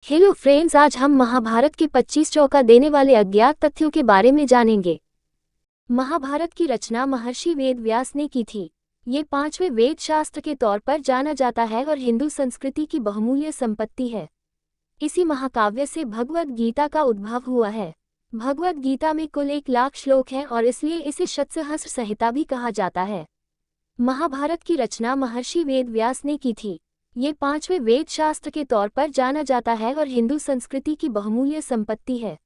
Hello friends, आज हम महाभारत के 25 चौका देने वाले अज्ञात तथ्यों के बारे में जानेंगे। महाभारत की रचना महर्षि वेद व्यास ने की थी। ये 5वें वेद शास्त्र के तौर पर जाना जाता है और हिंदू संस्कृति की बहुमूल्य संपत्ति है। इसी महाकाव्य से भगवद गीता का उद्भव हुआ है। भगवद गीता में कुल 1,00,000 श्लोक हैं और इसलिए इसे शतसहस्र संहिता भी कहा जाता है। महाभारत की रचना महर्षि वेद व्यास ने की थी। ये 5वें वेद शास्त्र के तौर पर जाना जाता है और हिंदू संस्कृति की बहुमूल्य संपत्ति है।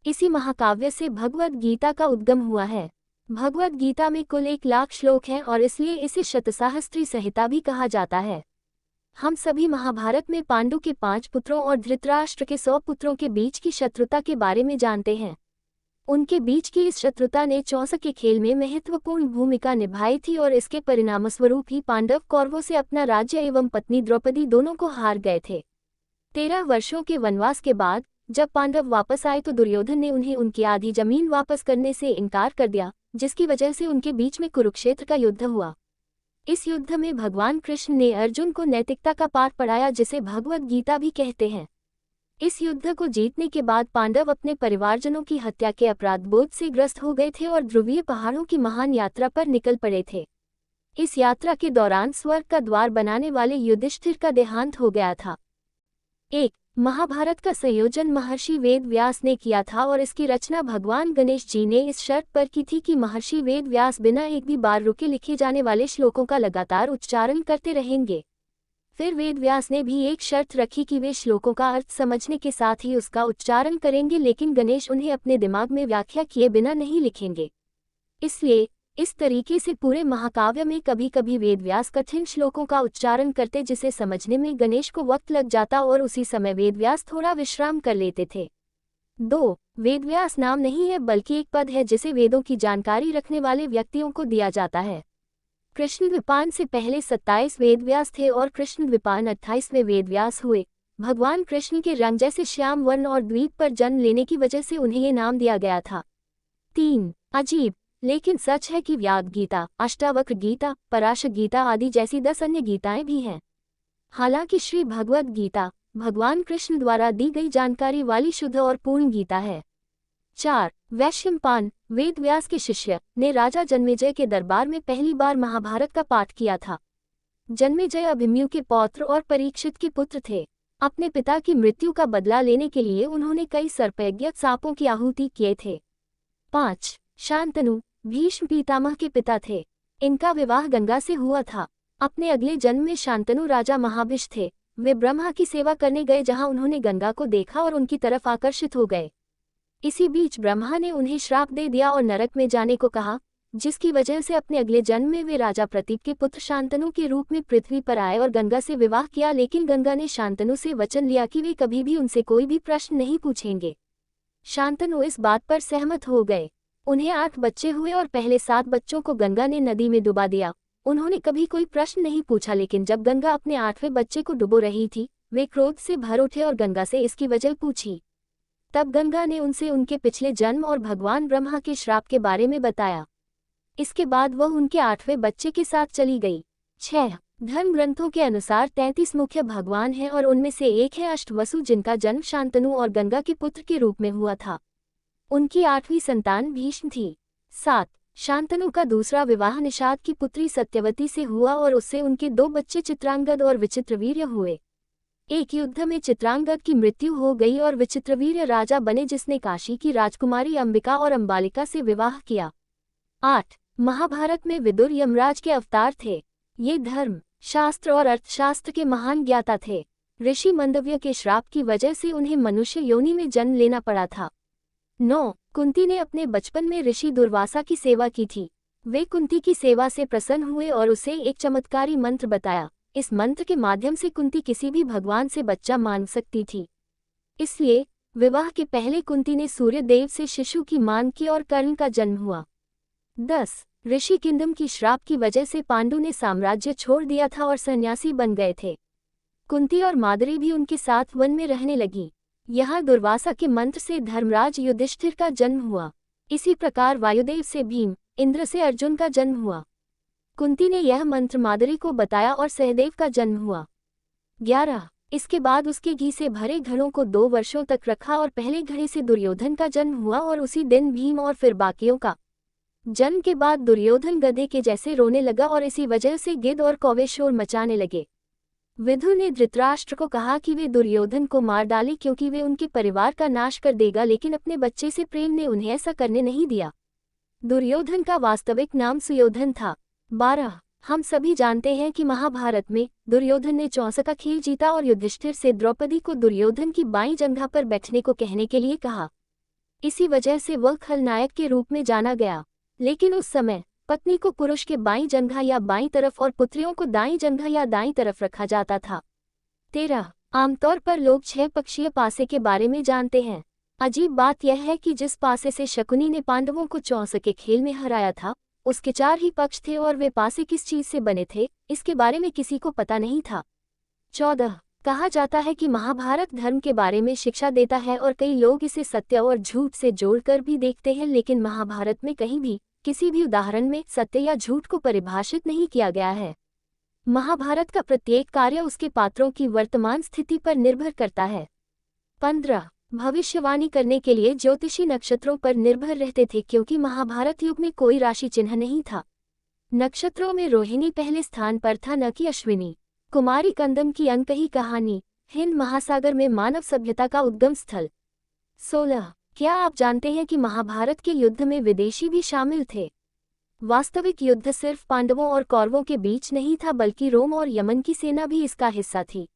इसी महाकाव्य से भगवद गीता का उद्गम हुआ है। भगवद गीता में कुल 1,00,000 श्लोक हैं और इसलिए इसे शतसहस्त्री संहिता भी कहा जाता है। हम सभी महाभारत में पांडु के 5 पुत्रों और धृतराष्ट्र के 100 पुत्रों के बीच की शत्रुता के बारे में जानते हैं। उनके बीच की इस शत्रुता ने चौसक के खेल में महत्वपूर्ण भूमिका निभाई थी और इसके परिणामस्वरूप ही पांडव कौरवों से अपना राज्य एवं पत्नी द्रौपदी दोनों को हार गए थे। 13 वर्षों के वनवास के बाद जब पांडव वापस आए तो दुर्योधन ने उन्हें उनकी आधी जमीन वापस करने से इनकार कर दिया, जिसकी वजह से उनके बीच में कुरुक्षेत्र का युद्ध हुआ। इस युद्ध में भगवान कृष्ण ने अर्जुन को नैतिकता का पाठ पढ़ाया, जिसे भगवद गीता भी कहते हैं। इस युद्ध को जीतने के बाद पांडव अपने परिवारजनों की हत्या के अपराधबोध से ग्रस्त हो गए थे और ध्रुवीय पहाड़ों की महान यात्रा पर निकल पड़े थे। इस यात्रा के दौरान स्वर्ग का द्वार बनाने वाले युधिष्ठिर का देहांत हो गया था। 1. महाभारत का संयोजन महर्षि वेद व्यास ने किया था और इसकी रचना भगवान गणेश जी ने इस शर्त पर की थी कि महर्षि वेद व्यास बिना एक भी बार रुके लिखे जाने वाले श्लोकों का लगातार उच्चारण करते रहेंगे। फिर वेद व्यास ने भी एक शर्त रखी कि वे श्लोकों का अर्थ समझने के साथ ही उसका उच्चारण करेंगे, लेकिन गणेश उन्हें अपने दिमाग में व्याख्या किए बिना नहीं लिखेंगे। इसलिए इस तरीके से पूरे महाकाव्य में कभी कभी वेद व्यास कठिन श्लोकों का उच्चारण करते, जिसे समझने में गणेश को वक्त लग जाता और उसी समय वेद व्यास थोड़ा विश्राम कर लेते थे। 2. वेद व्यास नाम नहीं है बल्कि एक पद है जिसे वेदों की जानकारी रखने वाले व्यक्तियों को दिया जाता है। कृष्ण द्विपायन से पहले 27 वेदव्यास थे और कृष्ण द्विपायन 28वें वेदव्यास हुए। भगवान कृष्ण के रंग जैसे श्याम वर्ण और द्वीप पर जन्म लेने की वजह से उन्हें ये नाम दिया गया था। 3. अजीब लेकिन सच है कि व्याद गीता, अष्टावक्र गीता, पराशर गीता आदि जैसी 10 अन्य गीताएं भी हैं। हालांकि श्री भगवद गीता भगवान कृष्ण द्वारा दी गई जानकारी वाली शुद्ध और पूर्ण गीता है। 4. वैशंपायन वेद व्यास के शिष्य ने राजा जन्मेजय के दरबार में पहली बार महाभारत का पाठ किया था। जन्मेजय अभिमन्यु के पौत्र और परीक्षित के पुत्र थे। अपने पिता की मृत्यु का बदला लेने के लिए उन्होंने कई सर्पयज्ञ सांपों की आहुति किए थे। 5. शांतनु भीष्म पितामह के पिता थे। इनका विवाह गंगा से हुआ था। अपने अगले जन्म में शांतनु राजा महाभिष थे। वे ब्रह्मा की सेवा करने गए, जहां उन्होंने गंगा को देखा और उनकी तरफ आकर्षित हो गए। इसी बीच ब्रह्मा ने उन्हें श्राप दे दिया और नरक में जाने को कहा, जिसकी वजह से अपने अगले जन्म में वे राजा प्रतीप के पुत्र शांतनु के रूप में पृथ्वी पर आए और गंगा से विवाह किया। लेकिन गंगा ने शांतनु से वचन लिया कि वे कभी भी उनसे कोई भी प्रश्न नहीं पूछेंगे। शांतनु इस बात पर सहमत हो गए। उन्हें 8 बच्चे हुए और पहले 7 बच्चों को गंगा ने नदी में डुबा दिया। उन्होंने कभी कोई प्रश्न नहीं पूछा, लेकिन जब गंगा अपने 8वें बच्चे को डुबो रही थी, वे क्रोध से भर उठे और गंगा से इसकी वजह पूछी। तब गंगा ने उनसे उनके पिछले जन्म और भगवान ब्रह्मा के श्राप के बारे में बताया। इसके बाद वह उनके 8वें बच्चे के साथ चली गई। 6. धर्म ग्रंथों के अनुसार 33 मुख्य भगवान हैं और उनमें से एक है अष्टवसु, जिनका जन्म शांतनु और गंगा के पुत्र के रूप में हुआ था। उनकी 8वीं संतान भीष्म थी। 7. शांतनु का दूसरा विवाह निषाद की पुत्री सत्यवती से हुआ और उससे उनके 2 बच्चे चित्रांगद और विचित्रवीर्य हुए। एक युद्ध में चित्रांगद की मृत्यु हो गई और विचित्रवीर्य राजा बने, जिसने काशी की राजकुमारी अंबिका और अंबालिका से विवाह किया। 8. महाभारत में विदुर यमराज के अवतार थे। ये धर्म शास्त्र और अर्थशास्त्र के महान ज्ञाता थे। ऋषि मंदव्य के श्राप की वजह से उन्हें मनुष्य योनि में जन्म लेना पड़ा था। 9. कुंती ने अपने बचपन में ऋषि दुर्वासा की सेवा की थी। वे कुंती की सेवा से प्रसन्न हुए और उसे एक चमत्कारी मंत्र बताया। इस मंत्र के माध्यम से कुंती किसी भी भगवान से बच्चा मांग सकती थी। इसलिए विवाह के पहले कुंती ने सूर्य देव से शिशु की मांग की और कर्ण का जन्म हुआ। 10. ऋषि किंदम की श्राप की वजह से पांडु ने साम्राज्य छोड़ दिया था और सन्यासी बन गए थे। कुंती और माद्री भी उनके साथ वन में रहने लगी। यहाँ दुर्वासा के मंत्र से धर्मराज युधिष्ठिर का जन्म हुआ। इसी प्रकार वायुदेव से भीम, इंद्र से अर्जुन का जन्म हुआ। कुंती ने यह मंत्र माद्री को बताया और सहदेव का जन्म हुआ। 11. इसके बाद उसके घी से भरे घड़ों को 2 वर्षों तक रखा और पहले घड़े से दुर्योधन का जन्म हुआ और उसी दिन भीम और फिर बाकियों का। जन्म के बाद दुर्योधन गधे के जैसे रोने लगा और इसी वजह से गिद्ध और कौवे शोर मचाने लगे। विदुर ने धृतराष्ट्र को कहा कि वे दुर्योधन को मार डाले क्योंकि वे उनके परिवार का नाश कर देगा, लेकिन अपने बच्चे से प्रेम ने उन्हें ऐसा करने नहीं दिया। दुर्योधन का वास्तविक नाम सुयोधन था। 12 हम सभी जानते हैं कि महाभारत में दुर्योधन ने चौसा का खेल जीता और युधिष्ठिर से द्रौपदी को दुर्योधन की बाईं जंघा पर बैठने को कहने के लिए कहा। इसी वजह से वह खलनायक के रूप में जाना गया। लेकिन उस समय पत्नी को पुरुष के बाईं जंघा या बाईं तरफ और पुत्रियों को दाईं जंघा या दाईं तरफ रखा जाता था। 13 आमतौर पर लोग 6 पक्षीय पासे के बारे में जानते हैं। अजीब बात यह है कि जिस पासे से शकुनी ने पांडवों को चौसा के खेल में हराया था, उसके 4 ही पक्ष थे और वे पासे किस चीज से बने थे, इसके बारे में किसी को पता नहीं था। 14 कहा जाता है कि महाभारत धर्म के बारे में शिक्षा देता है और कई लोग इसे सत्य और झूठ से जोड़कर भी देखते हैं, लेकिन महाभारत में कहीं भी किसी भी उदाहरण में सत्य या झूठ को परिभाषित नहीं किया गया है। महाभारत का प्रत्येक कार्य उसके पात्रों की वर्तमान स्थिति पर निर्भर करता है। 15 भविष्यवाणी करने के लिए ज्योतिषी नक्षत्रों पर निर्भर रहते थे क्योंकि महाभारत युग में कोई राशि चिन्ह नहीं था। नक्षत्रों में रोहिणी पहले स्थान पर था, न कि अश्विनी। कुमारी कंदम की अनकही कहानी, हिंद महासागर में मानव सभ्यता का उद्गम स्थल। 16 क्या आप जानते हैं कि महाभारत के युद्ध में विदेशी भी शामिल थे? वास्तविक युद्ध सिर्फ पांडवों और कौरवों के बीच नहीं था, बल्कि रोम और यमन की सेना भी इसका हिस्सा थी।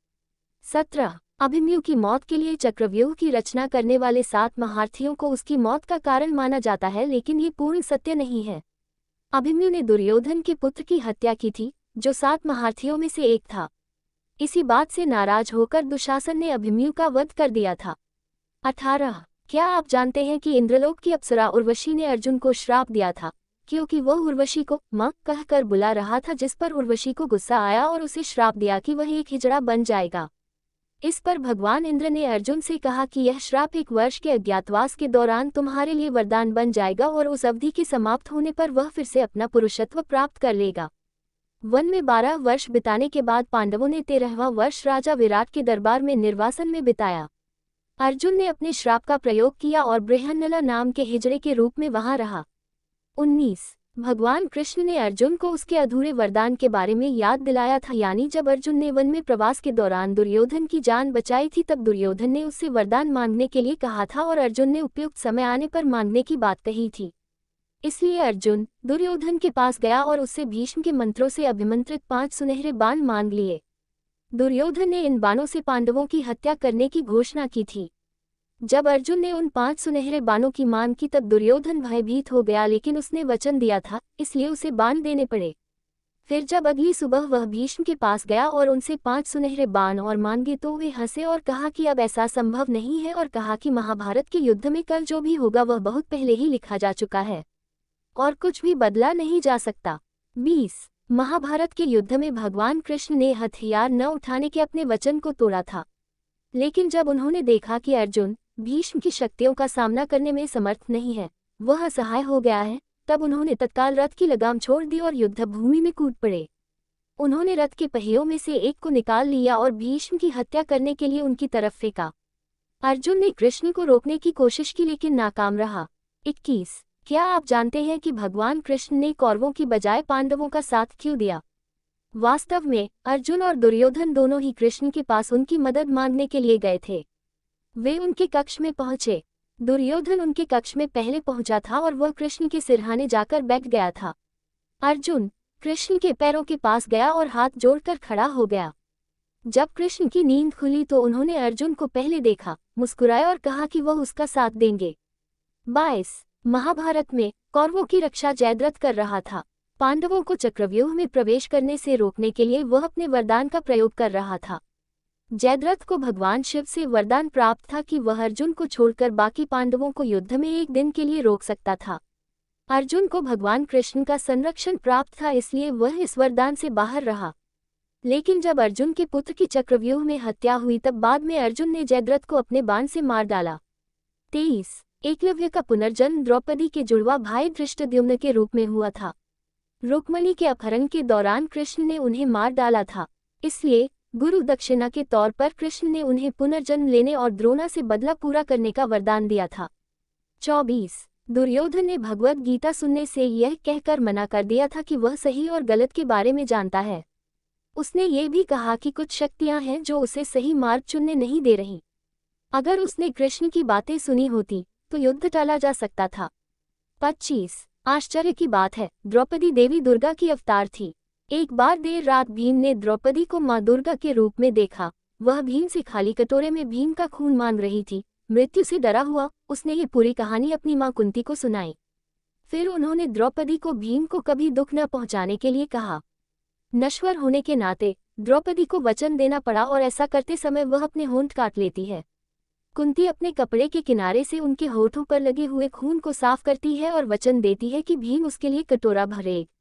17 अभिमन्यु की मौत के लिए चक्रव्यूह की रचना करने वाले 7 महारथियों को उसकी मौत का कारण माना जाता है, लेकिन ये पूर्ण सत्य नहीं है। अभिमन्यु ने दुर्योधन के पुत्र की हत्या की थी, जो 7 महारथियों में से एक था। इसी बात से नाराज होकर दुशासन ने अभिमन्यु का वध कर दिया था। 18 क्या आप जानते हैं कि इंद्रलोक की अप्सरा उर्वशी ने अर्जुन को श्राप दिया था, क्योंकि वह उर्वशी को मां कहकर बुला रहा था, जिस पर उर्वशी को गुस्सा आया और उसे श्राप दिया कि वह एक हिजड़ा बन जाएगा। इस पर भगवान इंद्र ने अर्जुन से कहा कि यह श्राप 1 वर्ष के अज्ञातवास के दौरान तुम्हारे लिए वरदान बन जाएगा और उस अवधि के समाप्त होने पर वह फिर से अपना पुरुषत्व प्राप्त कर लेगा। वन में 12 वर्ष बिताने के बाद पांडवों ने 13वां वर्ष राजा विराट के दरबार में निर्वासन में बिताया। अर्जुन ने अपने श्राप का प्रयोग किया और बृहन्नला नाम के हिजड़े के रूप में वहां रहा। 19 भगवान कृष्ण ने अर्जुन को उसके अधूरे वरदान के बारे में याद दिलाया था, यानी जब अर्जुन ने वन में प्रवास के दौरान दुर्योधन की जान बचाई थी, तब दुर्योधन ने उससे वरदान मांगने के लिए कहा था और अर्जुन ने उपयुक्त समय आने पर मांगने की बात कही थी। इसलिए अर्जुन दुर्योधन के पास गया और उससे भीष्म के मंत्रों से अभिमंत्रित 5 सुनहरे बाण मांग लिए। दुर्योधन ने इन बाणों से पांडवों की हत्या करने की घोषणा की थी। जब अर्जुन ने उन 5 सुनहरे बाणों की मांग की तब दुर्योधन भयभीत हो गया, लेकिन उसने वचन दिया था, इसलिए उसे बाण देने पड़े। फिर जब अगली सुबह वह भीष्म के पास गया और उनसे 5 सुनहरे बाण और मांगे तो वे हंसे और कहा कि अब ऐसा संभव नहीं है, और कहा कि महाभारत के युद्ध में कल जो भी होगा वह बहुत पहले ही लिखा जा चुका है और कुछ भी बदला नहीं जा सकता। 20 महाभारत के युद्ध में भगवान कृष्ण ने हथियार न उठाने के अपने वचन को तोड़ा था, लेकिन जब उन्होंने देखा कि अर्जुन भीष्म की शक्तियों का सामना करने में समर्थ नहीं है, वह असहाय हो गया है, तब उन्होंने तत्काल रथ की लगाम छोड़ दी और युद्ध भूमि में कूद पड़े। उन्होंने रथ के पहियों में से एक को निकाल लिया और भीष्म की हत्या करने के लिए उनकी तरफ फेंका। अर्जुन ने कृष्ण को रोकने की कोशिश की, लेकिन नाकाम रहा। 21 क्या आप जानते हैं कि भगवान कृष्ण ने कौरवों की बजाय पांडवों का साथ क्यों दिया? वास्तव में अर्जुन और दुर्योधन दोनों ही कृष्ण के पास उनकी मदद मांगने के लिए गए थे। वे उनके कक्ष में पहुंचे। दुर्योधन उनके कक्ष में पहले पहुंचा था और वह कृष्ण के सिरहाने जाकर बैठ गया था। अर्जुन कृष्ण के पैरों के पास गया और हाथ जोड़कर खड़ा हो गया। जब कृष्ण की नींद खुली तो उन्होंने अर्जुन को पहले देखा, मुस्कुराए और कहा कि वह उसका साथ देंगे। 22 महाभारत में कौरवों की रक्षा जयद्रथ कर रहा था। पांडवों को चक्रव्यूह में प्रवेश करने से रोकने के लिए वह अपने वरदान का प्रयोग कर रहा था। जयद्रथ को भगवान शिव से वरदान प्राप्त था कि वह अर्जुन को छोड़कर बाकी पांडवों को युद्ध में एक दिन के लिए रोक सकता था। अर्जुन को भगवान कृष्ण का संरक्षण प्राप्त था, इसलिए वह इस वरदान से बाहर रहा। लेकिन जब अर्जुन के पुत्र की चक्रव्यूह में हत्या हुई तब बाद में अर्जुन ने जयद्रथ को अपने बाण से मार डाला। 23 एकलव्य का पुनर्जन्म द्रौपदी के जुड़वा भाई धृष्टद्युम्न के रूप में हुआ था। रुक्मिणी के अपहरण के दौरान कृष्ण ने उन्हें मार डाला था, इसलिए गुरु दक्षिणा के तौर पर कृष्ण ने उन्हें पुनर्जन्म लेने और द्रोणा से बदला पूरा करने का वरदान दिया था। 24 दुर्योधन ने भगवद गीता सुनने से यह कहकर मना कर दिया था कि वह सही और गलत के बारे में जानता है। उसने ये भी कहा कि कुछ शक्तियां हैं जो उसे सही मार्ग चुनने नहीं दे रही। अगर उसने कृष्ण की बातें सुनी होती तो युद्ध टाला जा सकता था। 25 आश्चर्य की बात है, द्रौपदी देवी दुर्गा की अवतार थी। एक बार देर रात भीम ने द्रौपदी को मां दुर्गा के रूप में देखा। वह भीम से खाली कटोरे में भीम का खून मांग रही थी। मृत्यु से डरा हुआ उसने ये पूरी कहानी अपनी मां कुंती को सुनाई। फिर उन्होंने द्रौपदी को भीम को कभी दुख न पहुंचाने के लिए कहा। नश्वर होने के नाते द्रौपदी को वचन देना पड़ा और ऐसा करते समय वह अपने होंठ काट लेती है। कुंती अपने कपड़े के किनारे से उनके होठों पर लगे हुए खून को साफ करती है और वचन देती है कि भीम उसके लिए कटोरा भरेगा।